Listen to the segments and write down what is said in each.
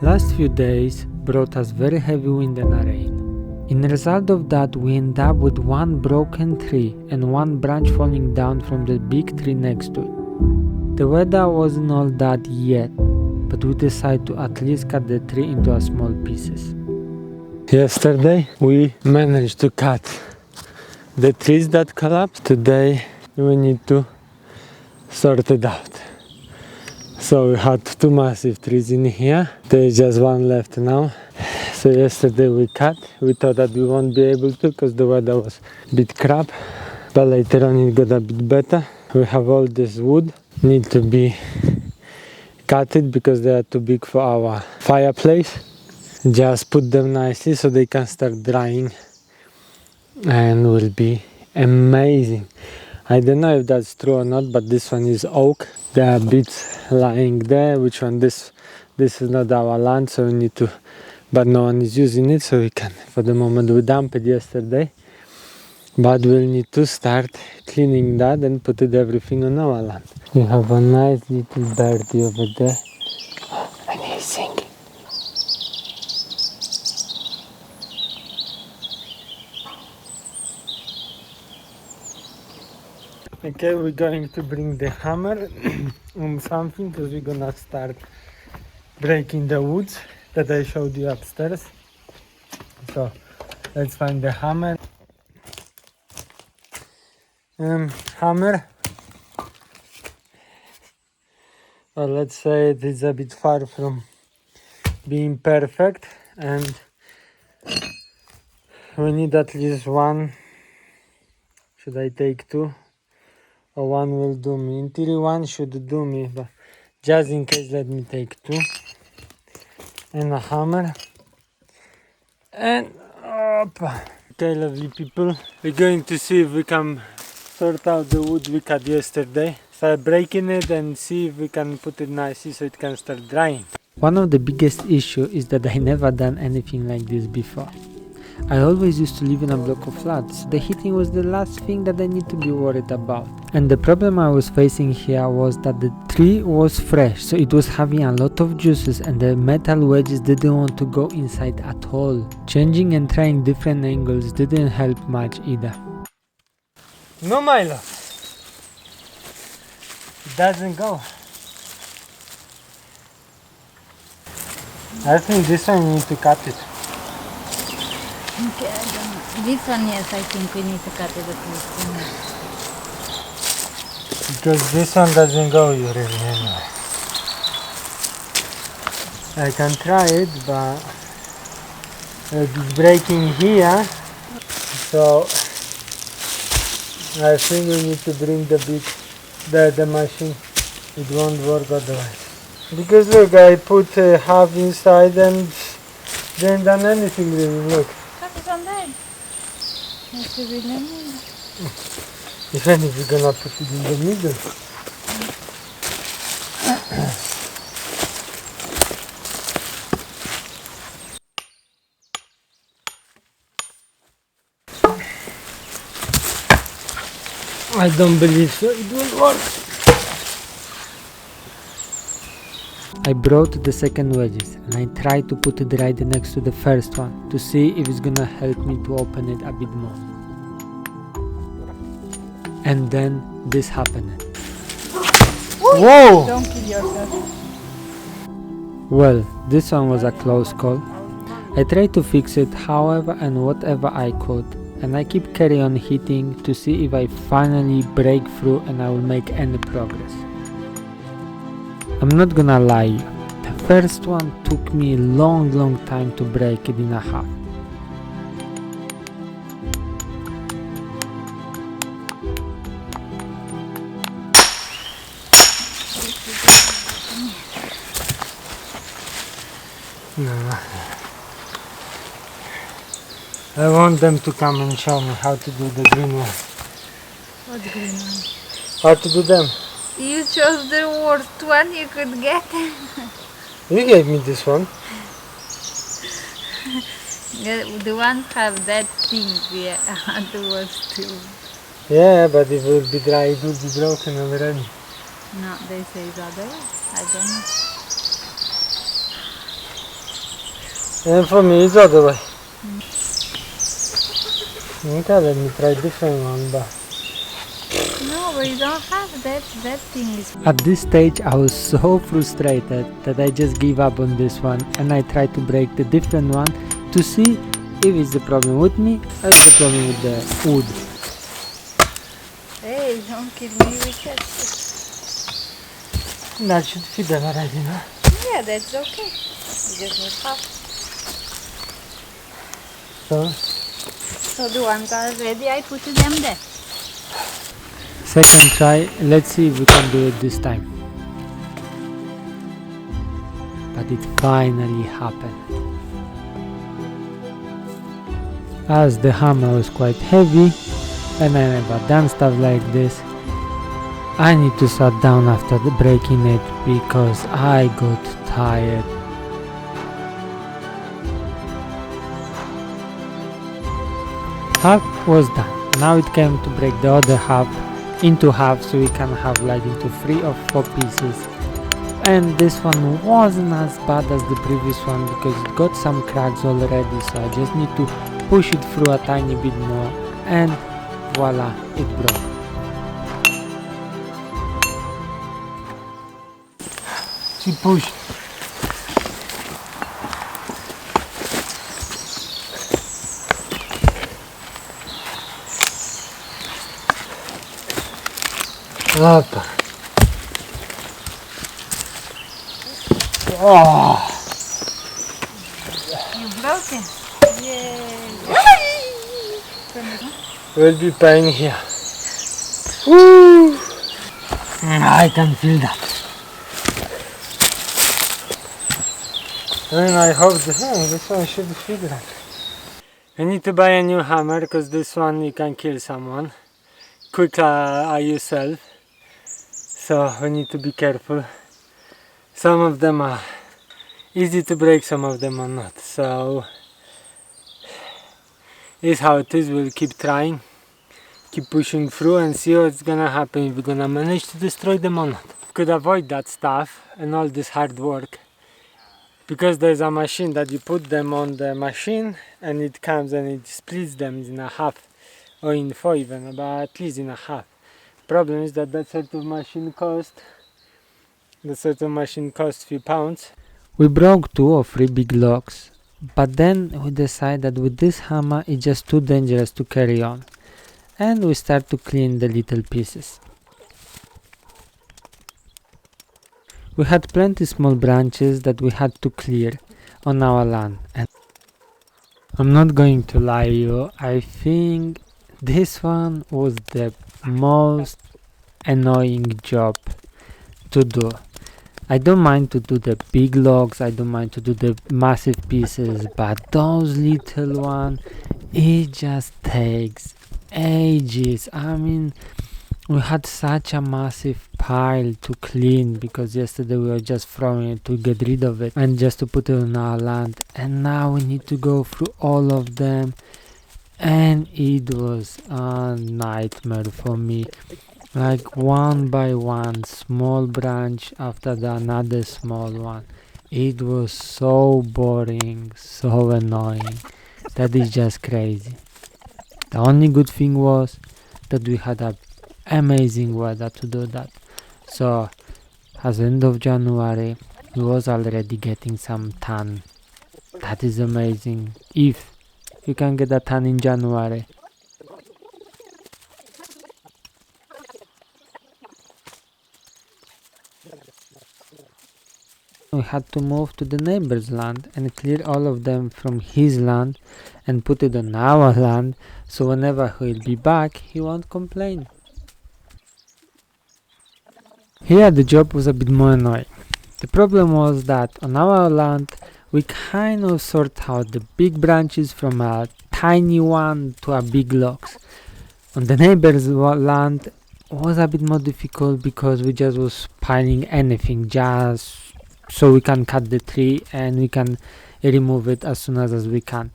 Last few days brought us very heavy wind and rain. In result of that, we end up with one broken tree and one branch falling down from the big tree next to it. The weather wasn't all that yet, but we decided to at least cut the tree into small pieces. Yesterday we managed to cut the trees that collapsed. Today we need to sort it out. So we had two massive trees in here. There is just one left now. So yesterday we cut. We thought that we won't be able to because the weather was a bit crap. But later on it got a bit better. We have all this wood. Need to be cutted because they are too big for our fireplace. Just put them nicely so they can start drying. And will be amazing. I don't know if that's true or not, but this one is oak. There are bits lying there. Which one? This is not our land, so we need to, but no one is using it, so we can. For the moment we dumped it yesterday, but we'll need to start cleaning that and put it everything on our land. We have a nice little birdie over there, and he's singing. Okay, we're going to bring the hammer on something because we're gonna start breaking the woods that I showed you upstairs. So let's find the hammer. Hammer. Well, let's say it is a bit far from being perfect, and we need at least one. Should I take two? Or one will do me. In theory one should do me, but just in case let me take two. And a hammer. And up. Okay, lovely people. We're going to see if we can sort out the wood we cut yesterday. Start breaking it and see if we can put it nicely so it can start drying. One of the biggest issues is that I never done anything like this before. I always used to live in a block of flats. The heating was the last thing that I need to be worried about. And the problem I was facing here was that the tree was fresh, so it was having a lot of juices and the metal wedges didn't want to go inside at all. Changing and trying different angles didn't help much either. No, my love. It doesn't go. I think this one you need to cut it. Okay, I don't know. This one, yes, I think we need to cut it at least. Because this one doesn't go really anyway. I can try it, but it's breaking here. So I think we need to bring the machine. It won't work otherwise. Because look, I put half inside and didn't done anything really. Look. Cut it on there. If anything, we're gonna put it in the middle. I don't believe so. It will work. I brought the second wedges and I tried to put it right next to the first one to see if it's gonna help me to open it a bit more. And then this happened. Whoa! Don't kill yourself. Well, this one was a close call. I tried to fix it however and whatever I could, and I keep carry on hitting to see if I finally break through and I will make any progress. I'm not gonna lie you, the first one took me a long time to break it in a half. No. I want them to come and show me how to do the green one. What green one? How to do them. You chose the worst one you could get. You gave me this one. The one have that thing, yeah, the worst too. Yeah, but it will be dry, it will be broken already. No, they say the other way. I don't know. And for me it's other way. Okay, let me try different one, but No, we don't have that thing. at this stage I was so frustrated that I just gave up on this one and I tried to break the different one to see if it's the problem with me or it's the problem with the wood. Hey, don't kill me with that. That should fit them already, no? Yeah, that's okay. You just need half. So the ones are ready, I put them there. Second try, let's see if we can do it this time. But it finally happened. As the hammer was quite heavy and I never done stuff like this, I need to sit down after breaking it because I got tired. Half was done. Now it came to break the other half into half so we can have like into 3 or 4 pieces. And this one wasn't as bad as the previous one because it got some cracks already, so I just need to push it through a tiny bit more and voila, it broke. She pushed. Opa. Oh. You broke it? Yay! Will be pain here. Woo. I can feel that. And I hope this one should feel that. I need to buy a new hammer because this one you can kill someone quicker yourself. So we need to be careful. Some of them are easy to break, some of them are not. So it's how it is. We'll keep trying, keep pushing through and see what's gonna happen, if we're gonna manage to destroy them or not. Could avoid that stuff and all this hard work because there's a machine that you put them on the machine and it comes and it splits them in a half or in 4 even, but at least in a half. Problem is that sort of machine costs few pounds. We broke 2 or 3 big logs, but then we decided that with this hammer it's just too dangerous to carry on, and we start to clean the little pieces. We had plenty small branches that we had to clear on our land, and I'm not going to lie you, I think this one was the most annoying job to do. I don't mind to do the big logs, I don't mind to do the massive pieces, but those little ones, it just takes ages. I mean, we had such a massive pile to clean because yesterday we were just throwing it to get rid of it and just to put it on our land, and now we need to go through all of them, and it was a nightmare for me. Like one by one, small branch after another small one. It was so boring, so annoying. That is just crazy. The only good thing was that we had a amazing weather to do that. So, as end of January, we was already getting some tan. That is amazing. If you can get a tan in January. We had to move to the neighbor's land and clear all of them from his land and put it on our land, so whenever he'll be back, he won't complain. Here the job was a bit more annoying. The problem was that on our land we kind of sort out the big branches from a tiny one to a big logs. On the neighbor's land was a bit more difficult because we just was piling anything just so we can cut the tree and we can remove it as soon as we can.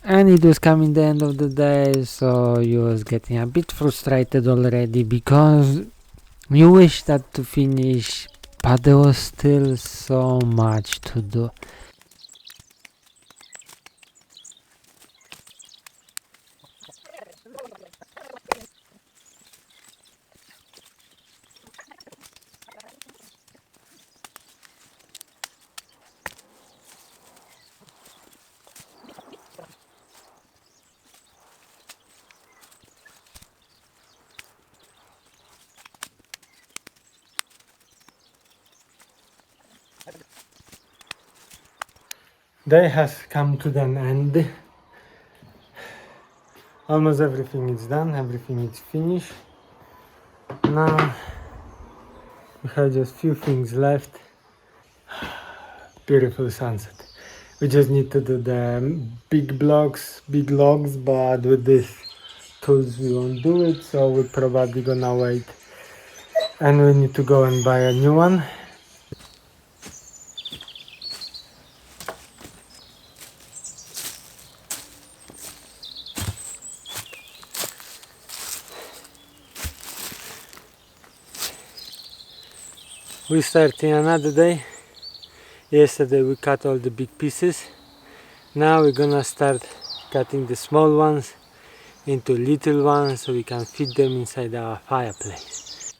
And it was coming the end of the day, so you was getting a bit frustrated already because you wish that to finish but there was still so much to do. Day has come to an end. Almost everything is done, everything is finished. Now we have just few things left. Beautiful sunset. We just need to do the big blocks, big logs, but with these tools we won't do it, so we're probably gonna wait and we need to go and buy a new one. We're starting another day. Yesterday we cut all the big pieces. Now we're gonna start cutting the small ones into little ones so we can fit them inside our fireplace.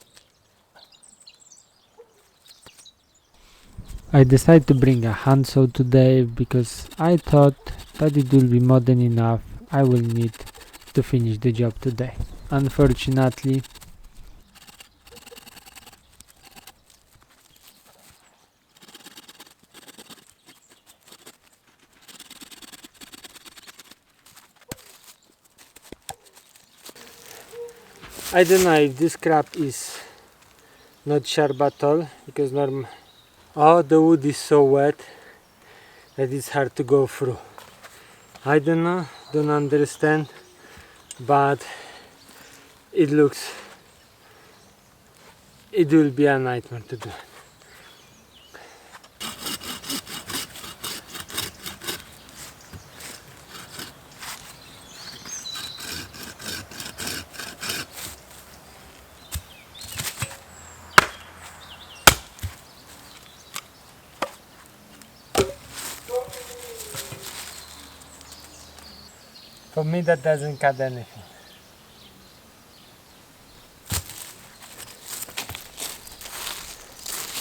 I decided to bring a handsaw today because I thought that it will be more than enough I will need to finish the job today. Unfortunately, I don't know if this crab is not sharp at all because the wood is so wet that it's hard to go through. I don't know, don't understand, but it will be a nightmare to do. For me that doesn't cut anything.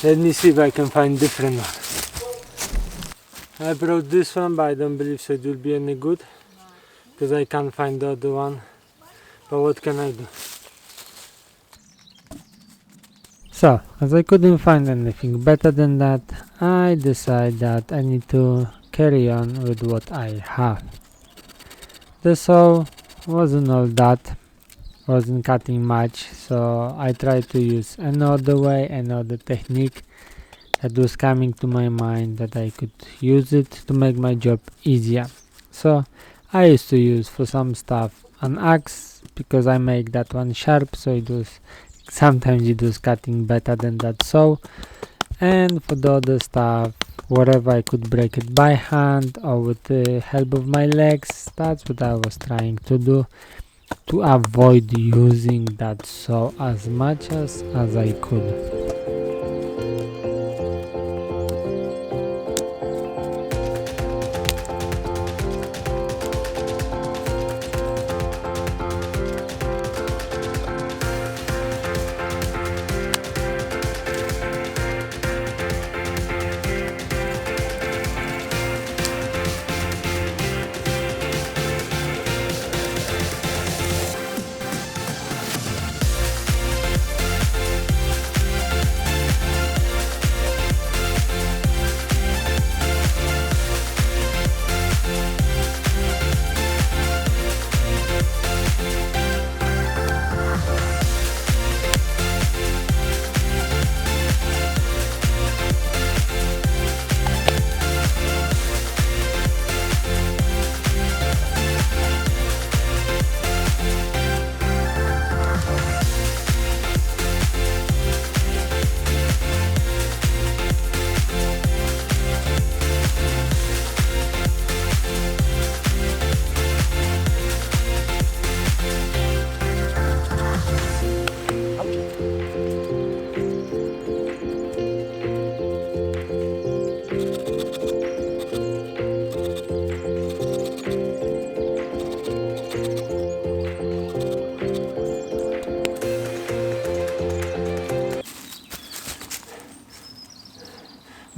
Let me see if I can find different one. I brought this one, but I don't believe so it will be any good because I can't find the other one. But what can I do? So, as I couldn't find anything better than that, I decided that I need to carry on with what I have. The saw wasn't all that, wasn't cutting much, so I tried to use another way, another technique that was coming to my mind that I could use it to make my job easier. So I used to use for some stuff an axe because I make that one sharp, so sometimes it was cutting better than that saw, and for the other stuff whatever I could break it by hand or with the help of my legs, that's what I was trying to do to avoid using that saw as much as I could.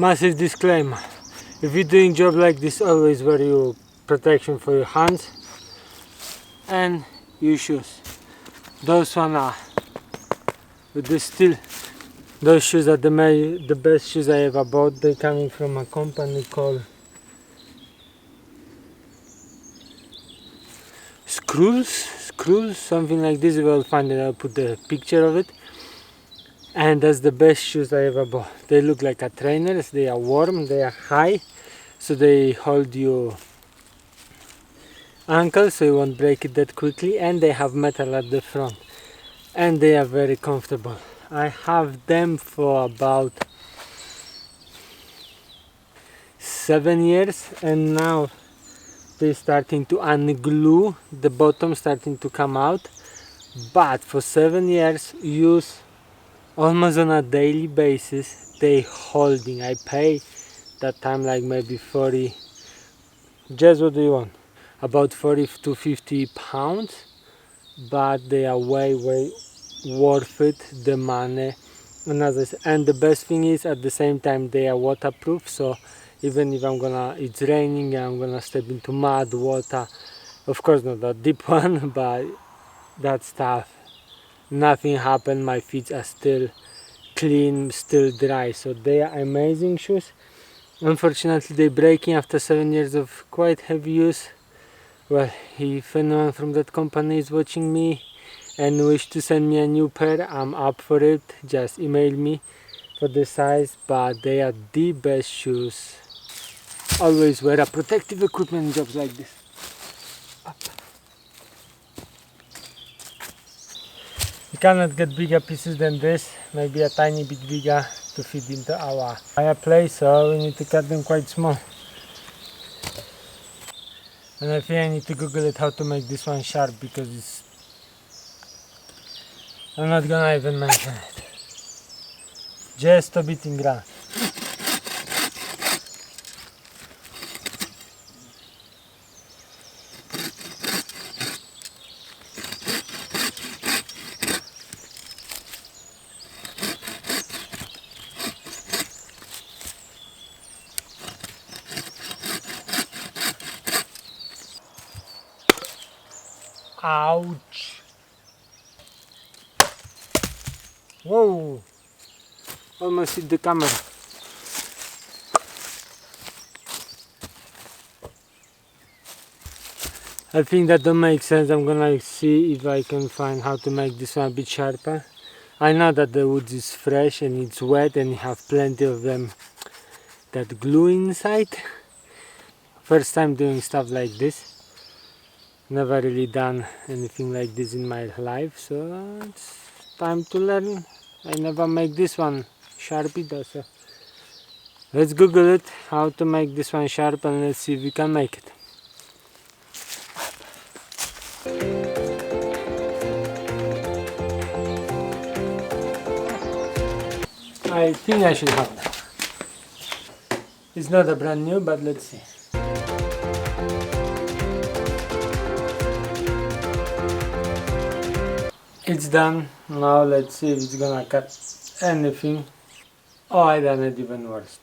Massive disclaimer: if you're doing job like this, always wear your protection for your hands and your shoes. Those one are with the steel. Those shoes are the best shoes I ever bought. They're coming from a company called Scrolls, something like this. You will find it. I'll put the picture of it. And that's the best shoes I ever bought. They look like a trainers. They are warm. They are high, so they hold your ankle, so you won't break it that quickly. And they have metal at the front, and they are very comfortable. I have them for about 7 years, and now they're starting to unglue, the bottom starting to come out. But for 7 years, use almost on a daily basis, they holding. I pay that time like maybe 40, just what do you want, about 40 to 50 pounds, but they are way worth it, the money. And the best thing is, at the same time, they are waterproof, so even if it's raining and I'm gonna step into mud, water, of course not a deep one, but that stuff, nothing happened. My feet are still clean, still dry, so they are amazing shoes. Unfortunately, they're breaking after 7 years of quite heavy use. Well, if anyone from that company is watching me and wish to send me a new pair, I'm up for it. Just email me for the size, but they are the best shoes. Always wear a protective equipment in jobs like this. Up. You cannot get bigger pieces than this, maybe a tiny bit bigger to fit into our fireplace, so we need to cut them quite small. And I think I need to Google it how to make this one sharp, because I'm not gonna even mention it. Just stop eating grass. Ouch! Whoa! Almost hit the camera. I think that don't make sense. I'm gonna see if I can find how to make this one a bit sharper. I know that the wood is fresh and it's wet and you have plenty of them that glue inside. First time doing stuff like this. Never really done anything like this in my life, so it's time to learn. I never make this one sharp either, so let's Google it how to make this one sharp and let's see if we can make it. I think I should have that. It's not a brand new, but let's see. It's done. Now let's see if it's gonna cut anything. Oh, I done it even worse.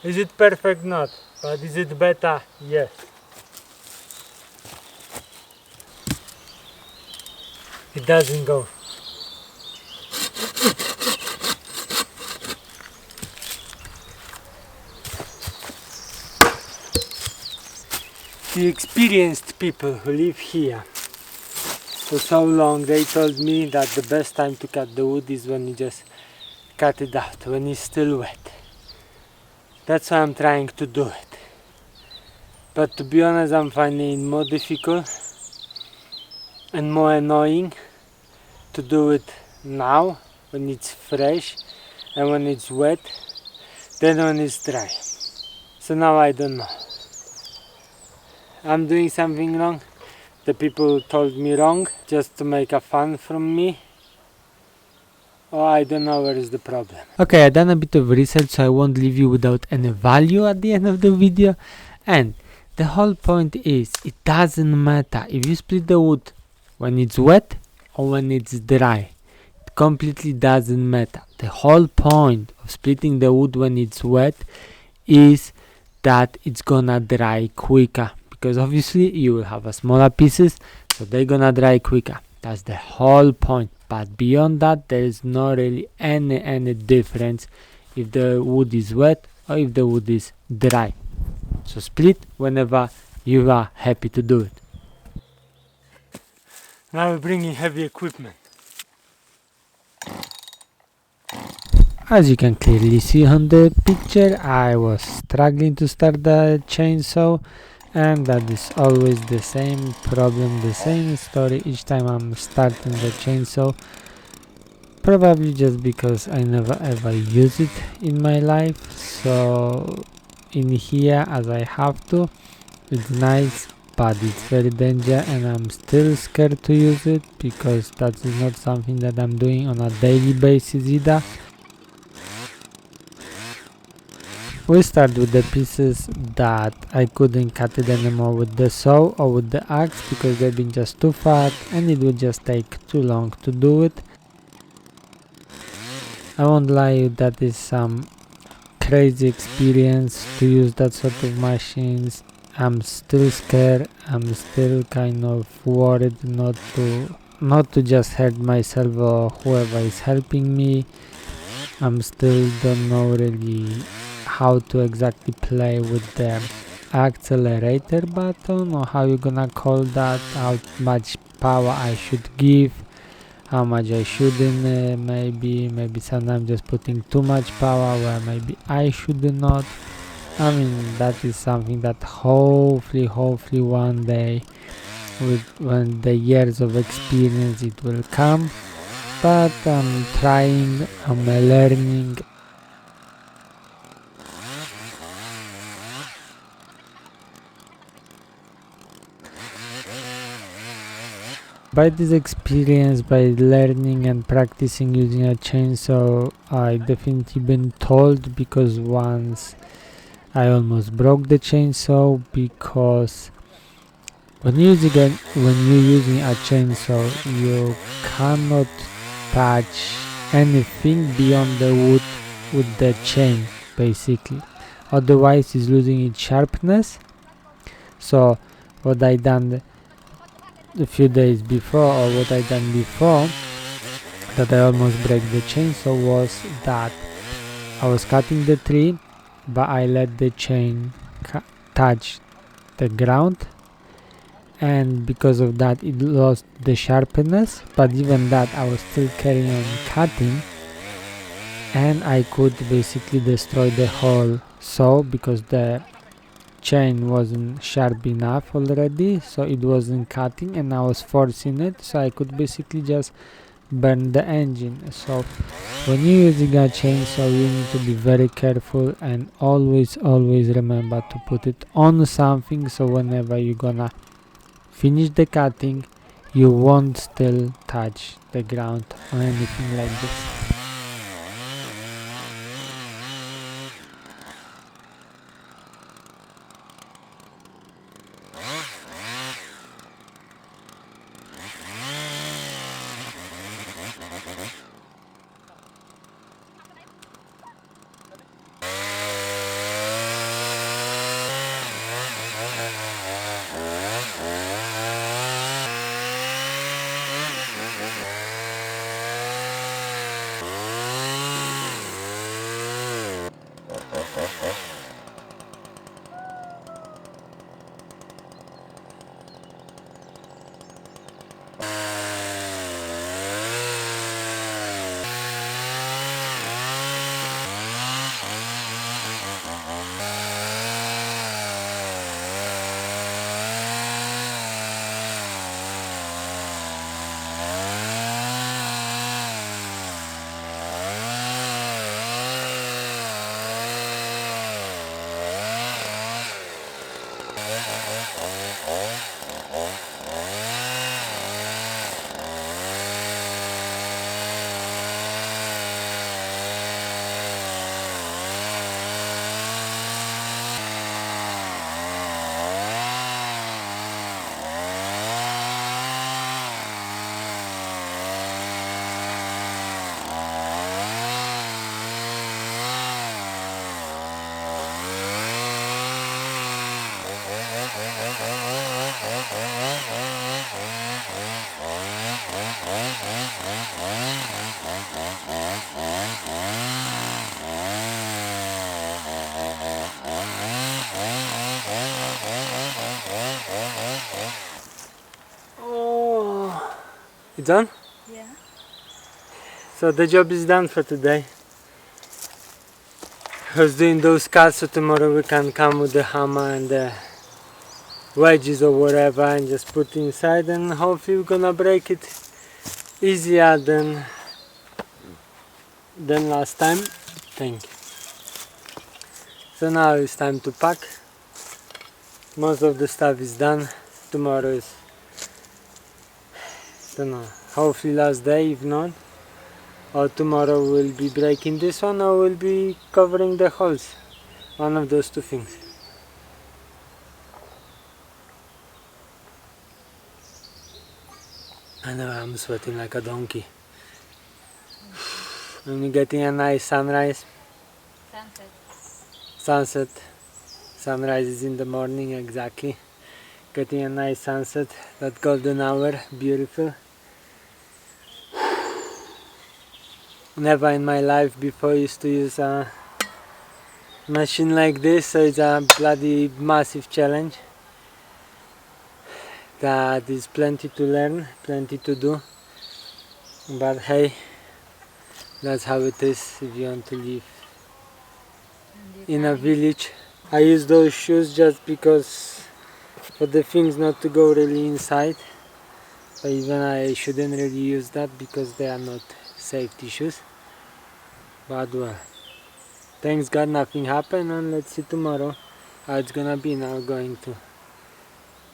Is it perfect? Not. But is it better? Yes. It doesn't go. The experienced people who live here for so long, they told me that the best time to cut the wood is when you just cut it out, when it's still wet. That's why I'm trying to do it. But to be honest, I'm finding it more difficult and more annoying to do it now when it's fresh and when it's wet than when it's dry. So now I don't know. I'm doing something wrong. The people told me wrong just to make a fun from me. Oh, I don't know where is the problem. Okay, I done a bit of research, so I won't leave you without any value at the end of the video. And the whole point is, it doesn't matter if you split the wood when it's wet or when it's dry. It completely doesn't matter. The whole point of splitting the wood when it's wet is that it's gonna dry quicker, because obviously you will have a smaller pieces, so they're gonna dry quicker. That's the whole point. But beyond that, there is not really any difference if the wood is wet or if the wood is dry. So split whenever you are happy to do it. Now we're bringing heavy equipment. As you can clearly see on the picture, I was struggling to start the chainsaw, and that is always the same problem, the same story each time I'm starting the chainsaw. Probably just because I never ever use it in my life, so in here, as I have to, it's nice, but it's very dangerous, and I'm still scared to use it because that is not something that I'm doing on a daily basis either. We start with the pieces that I couldn't cut it anymore with the saw or with the axe because they've been just too fat and it would just take too long to do it. I won't lie, that is some crazy experience to use that sort of machines. I'm still scared, I'm still kind of worried not to just hurt myself or whoever is helping me. I'm still don't know really how to exactly play with the accelerator button, or how you gonna call that, how much power I should give, how much I shouldn't. Maybe sometimes just putting too much power where maybe I should not. I mean, that is something that hopefully one day, when the years of experience, it will come. But I'm trying, I'm learning. By this experience, by learning and practicing using a chainsaw, I definitely been told, because once I almost broke the chainsaw, because when you're using a chainsaw, you cannot touch anything beyond the wood with the chain, basically. Otherwise, it's losing its sharpness. So what I done a few days before, or what I done before that I almost break the chainsaw, was that I was cutting the tree, but I let the chain touch the ground, and because of that it lost the sharpness. But even that, I was still carrying on cutting, and I could basically destroy the whole saw because the chain wasn't sharp enough already, so it wasn't cutting, and I was forcing it, so I could basically just burn the engine. So when you're using a chainsaw, you need to be very careful, and always remember to put it on something, so whenever you're gonna finish the cutting, you won't still touch the ground or anything like this. Done? Yeah. So the job is done for today. I was doing those cuts, so tomorrow we can come with the hammer and the wedges or whatever and just put inside, and hopefully we're gonna break it easier than last time. Thank you. So now it's time to pack. Most of the stuff is done. Tomorrow is, don't know, hopefully last day. If not, or tomorrow we'll be breaking this one, or we'll be covering the holes. One of those two things. I know I'm sweating like a donkey. I'm getting a nice sunrise. Sunset. Sunset. Sunrise is in the morning, exactly. Getting a nice sunset. That golden hour, beautiful. Never in my life before used to use a machine like this, so it's a bloody massive challenge. That is plenty to learn, plenty to do. But hey, that's how it is if you want to live in a village. I use those shoes just because for the things not to go really inside. But even I shouldn't really use that because they are not safety shoes. But well, thanks God nothing happened, and let's see tomorrow how it's gonna be. Now going to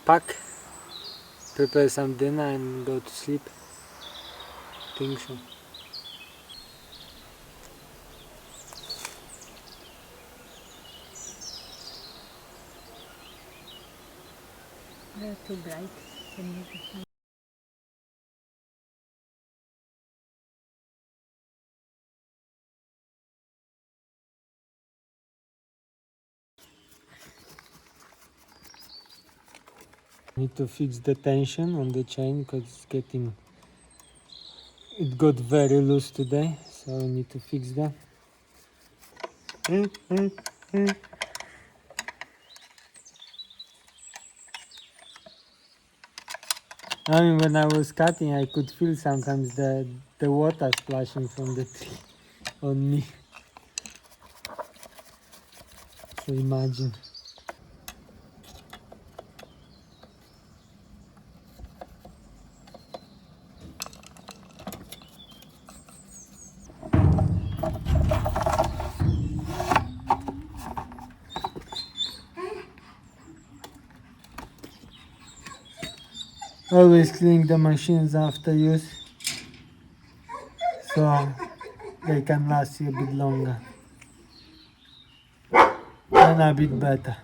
pack, prepare some dinner and go to sleep. Think so. They're too bright. Can you Need to fix the tension on the chain because it got very loose today, so I need to fix that. I mean, when I was cutting, I could feel sometimes the water splashing from the tree on me. So imagine. Always clean the machines after use, so they can last you a bit longer and a bit better.